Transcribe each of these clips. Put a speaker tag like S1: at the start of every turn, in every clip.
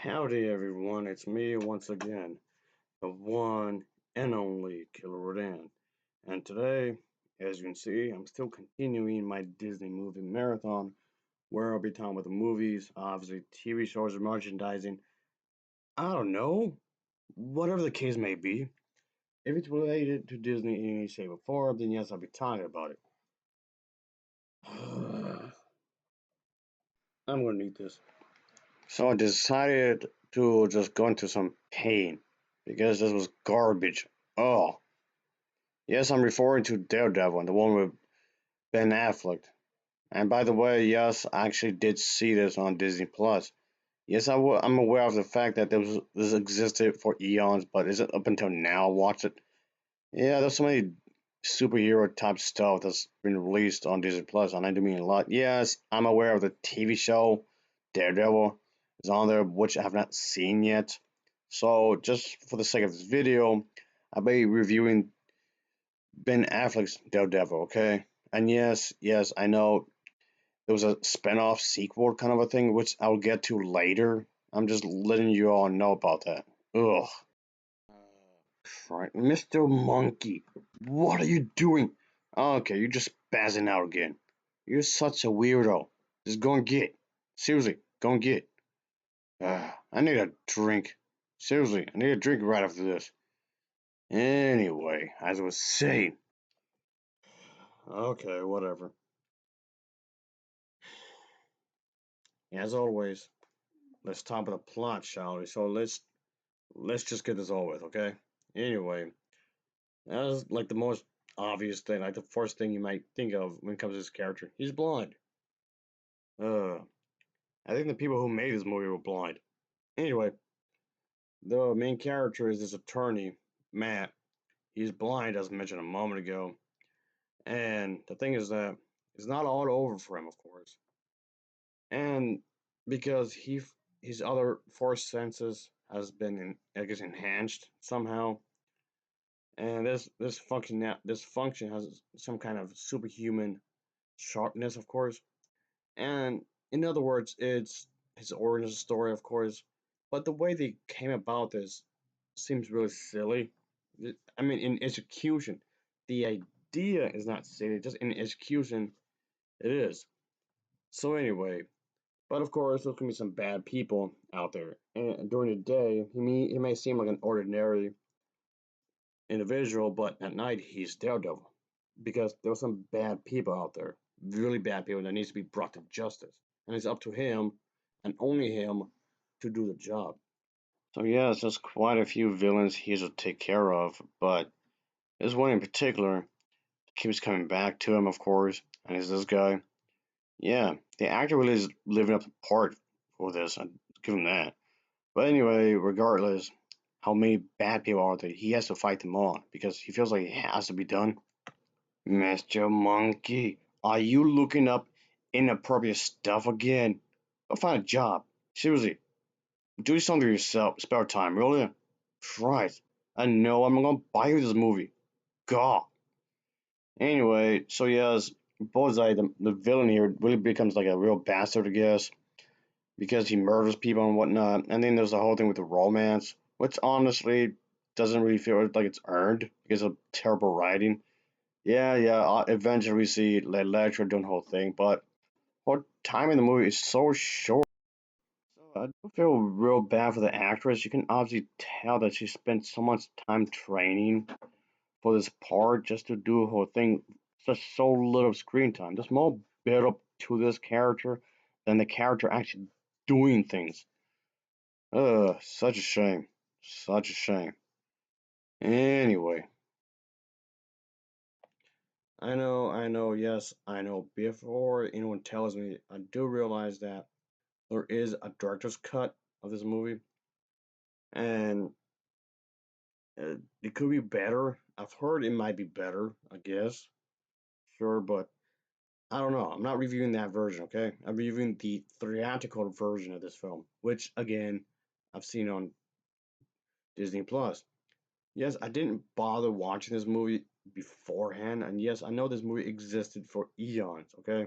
S1: Howdy everyone, it's me once again, the one and only Killer Rodan. And today, as you can see, I'm still continuing my Disney movie marathon, where I'll be talking about the movies, obviously TV shows, merchandising, I don't know, whatever the case may be. If it's related to Disney in any shape or form, then yes, I'll be talking about it. I'm gonna need this. So I decided to just go into some pain because this was garbage. Oh, yes, I'm referring to Daredevil, the one with Ben Affleck. And by the way, yes, I actually did see this on Disney Plus. Yes, I'm aware of the fact that this existed for eons, but is it up until now? Watch it. Yeah, there's so many superhero type stuff that's been released on Disney Plus, and I do mean a lot. Yes, I'm aware of the TV show Daredevil is on there, which I have not seen yet. So, just for the sake of this video, I'll be reviewing Ben Affleck's Daredevil, okay? And yes, I know there was a spin-off sequel kind of a thing, which I'll get to later. I'm just letting you all know about that. Ugh. Right, Mr. Monkey, what are you doing? Okay, you're just spazzing out again. You're such a weirdo. Just go and get. Seriously, go and get. I need a drink. Seriously, I need a drink right after this. Anyway, as I was saying. Okay, whatever. As always, let's talk about the plot, shall we? So let's just get this over with, okay? Anyway, that's like the most obvious thing, like the first thing you might think of when it comes to this character. He's blind. Uh, I think the people who made this movie were blind. Anyway, the main character is this attorney, Matt. He's blind, as mentioned a moment ago. And the thing is that it's not all over for him, of course. And because his other four senses has been I guess enhanced somehow, and this function has some kind of superhuman sharpness, of course. And in other words, it's his origin story, of course. But the way they came about this seems really silly. I mean, in execution, the idea is not silly, just in execution, it is. So, anyway, but of course, there can be some bad people out there. And during the day, he may seem like an ordinary individual, but at night, he's Daredevil. Because there are some bad people out there, really bad people that needs to be brought to justice. And it's up to him, and only him, to do the job. So yes, there's quite a few villains he has to take care of, but there's one in particular that keeps coming back to him, of course, and it's this guy. Yeah, the actor really is living up to the part for this. I give him that. But anyway, regardless how many bad people are there, he has to fight them all because he feels like it has to be done. Mr. Monkey, are you looking up inappropriate stuff again? Go find a job. Seriously, do something yourself. Spare time, really? Christ, I know I'm not gonna buy you this movie. God. Anyway, so yes, Bullseye, the villain here, really becomes like a real bastard, I guess, because he murders people and whatnot. And then there's the whole thing with the romance, which honestly doesn't really feel like it's earned because of terrible writing. Yeah. Eventually we see Ledger doing the whole thing, but her time in the movie is so short. So I do feel real bad for the actress. You can obviously tell that she spent so much time training for this part just to do her whole thing. Just so little screen time. There's more build up to this character than the character actually doing things. Such a shame. Such a shame. Anyway, yes, I know. Before anyone tells me, I do realize that there is a director's cut of this movie, and it could be better. I've heard it might be better, I guess. Sure, but I don't know. I'm not reviewing that version, okay? I'm reviewing the theatrical version of this film, which, again, I've seen on Disney Plus. Yes, I didn't bother watching this movie beforehand, and yes, I know this movie existed for eons, okay?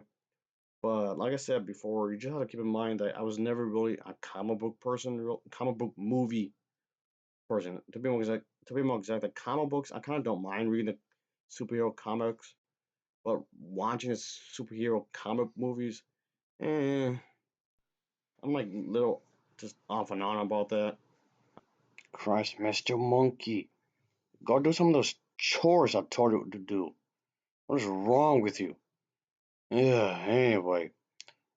S1: But like I said before, you just have to keep in mind that I was never really a comic book person, comic book movie person. To be more exact, the comic books I kind of don't mind reading the superhero comics, but watching the superhero comic movies, eh, I'm like little just off and on about that. Christ, Mr. Monkey, go do some of those chores I told you to do. What is wrong with you? Yeah, anyway,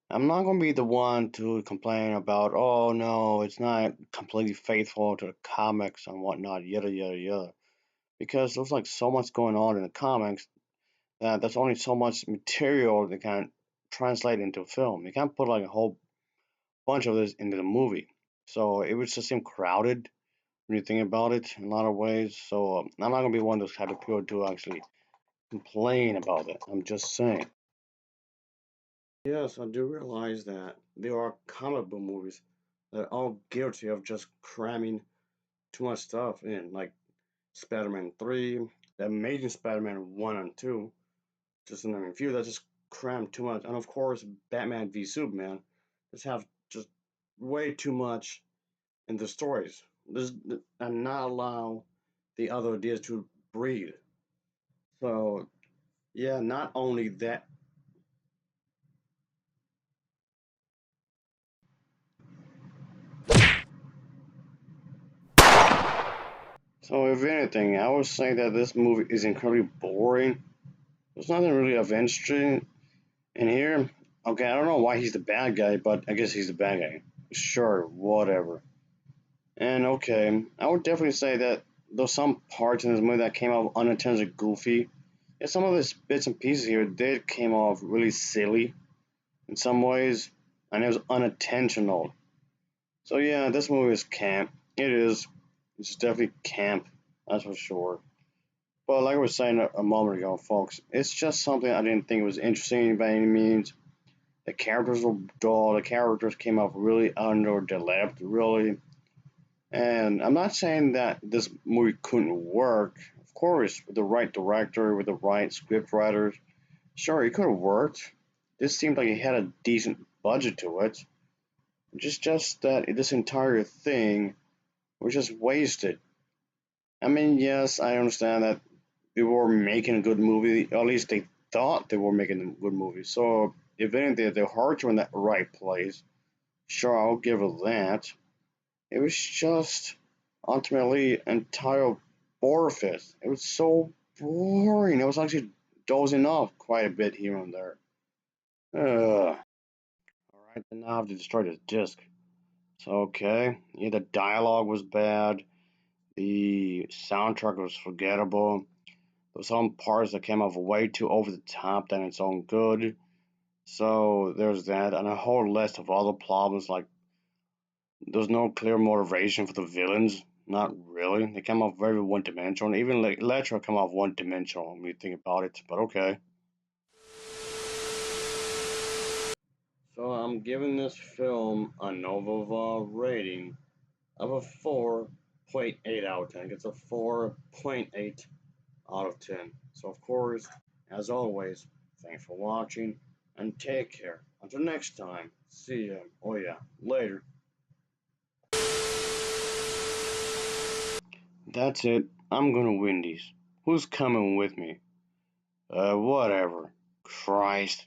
S1: I'm not gonna be the one to complain about, oh no, it's not completely faithful to the comics and whatnot, yada yada yada. Because there's like so much going on in the comics that there's only so much material they can translate into film. You can't put like a whole bunch of this into the movie. So it would just seem crowded when you think about it in a lot of ways. So I'm not gonna be one of those type of people to actually complain about it. I'm just saying. Yes, I do realize that there are comic book movies that are all guilty of just cramming too much stuff in, like Spider-Man 3, the Amazing Spider-Man 1 and 2, just to name a few that just cram too much. And of course, Batman v Superman just have just way too much in the stories. This and not allow the other ideas to breathe. So yeah, not only that. So if anything, I would say that this movie is incredibly boring. There's nothing really of interest in here. Okay, I don't know why he's the bad guy, but I guess he's the bad guy. Sure, whatever. And okay, I would definitely say that there's some parts in this movie that came off unintentionally goofy. Yeah, some of the bits and pieces here did came off really silly in some ways, and it was unintentional. So yeah, this movie is camp. It is. It's definitely camp. That's for sure. But like I was saying a moment ago, folks, it's just something I didn't think was interesting by any means. The characters were dull. The characters came off really underdeveloped, really. And I'm not saying that this movie couldn't work. Of course, with the right director, with the right script writers, sure, it could have worked. This seemed like it had a decent budget to it. Just that this entire thing was just wasted. I mean, yes, I understand that they were making a good movie. At least they thought they were making a good movie. So, if anything, their hearts were in that right place. Sure, I'll give it that. It was just ultimately entire orifice. It was so boring. I was actually dozing off quite a bit here and there. Alright, then now I have to destroy this disc. So, okay. Yeah, the dialogue was bad. The soundtrack was forgettable. There were some parts that came off way too over the top than its own good. So there's that, and a whole list of other problems like there's no clear motivation for the villains. Not really. They come off very one dimensional. Even like Electro come off one dimensional when you think about it. But okay. So I'm giving this film a Nova rating of a 4.8 out of 10. It's a 4.8 out of 10. So of course, as always, thanks for watching and take care. Until next time, see ya. Oh yeah, later. That's it. I'm gonna win these. Who's coming with me? Whatever. Christ.